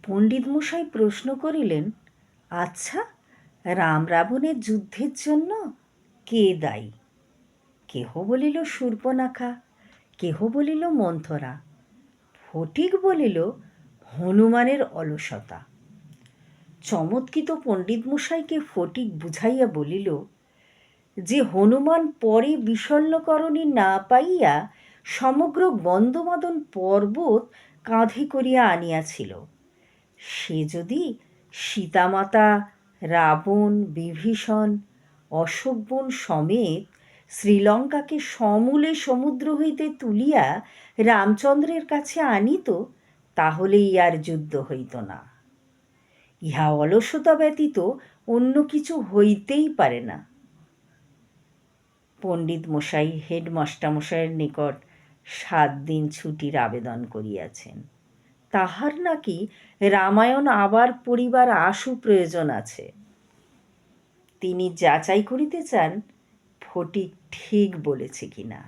পণ্ডিত মশাই প্রশ্ন করিলেন, আচ্ছা, রাম রাবণের যুদ্ধের জন্য কে দায়ী? কেহ বলিল শূর্পণখা, কেহ বলিল মন্থরা, ফটিক বলিল হনুমানের অলসতা। চমৎকৃত পণ্ডিত মশাইকে ফটিক বুঝাইয়া বলিল যে হনুমান পরে বিষণ্ণকরণী না পাইয়া সমগ্র গন্ধমাদন পর্বত কাঁধে করিয়া আনিয়াছিল, সে যদি সীতামাতা, রাবণ, বিভীষণ, অশোকবন সমেত শ্রীলঙ্কাকে সমূলে সমুদ্র হইতে তুলিয়া রামচন্দ্রের কাছে আনিত, তাহলে ইহার যুদ্ধ হইত না। ইহা অলসতা ব্যতীত অন্য কিছু হইতেই পারে না। পণ্ডিত মশাই হেডমাস্টারমশাইয়ের নিকট 7 দিন ছুটির আবেদন করিয়াছেন। তাহার নাকি রামায়ণ আবার পড়িবার আশু প্রয়োজন আছে। তিনি যাচাই করিতে চান ফটিক ঠিক বলেছে কিনা।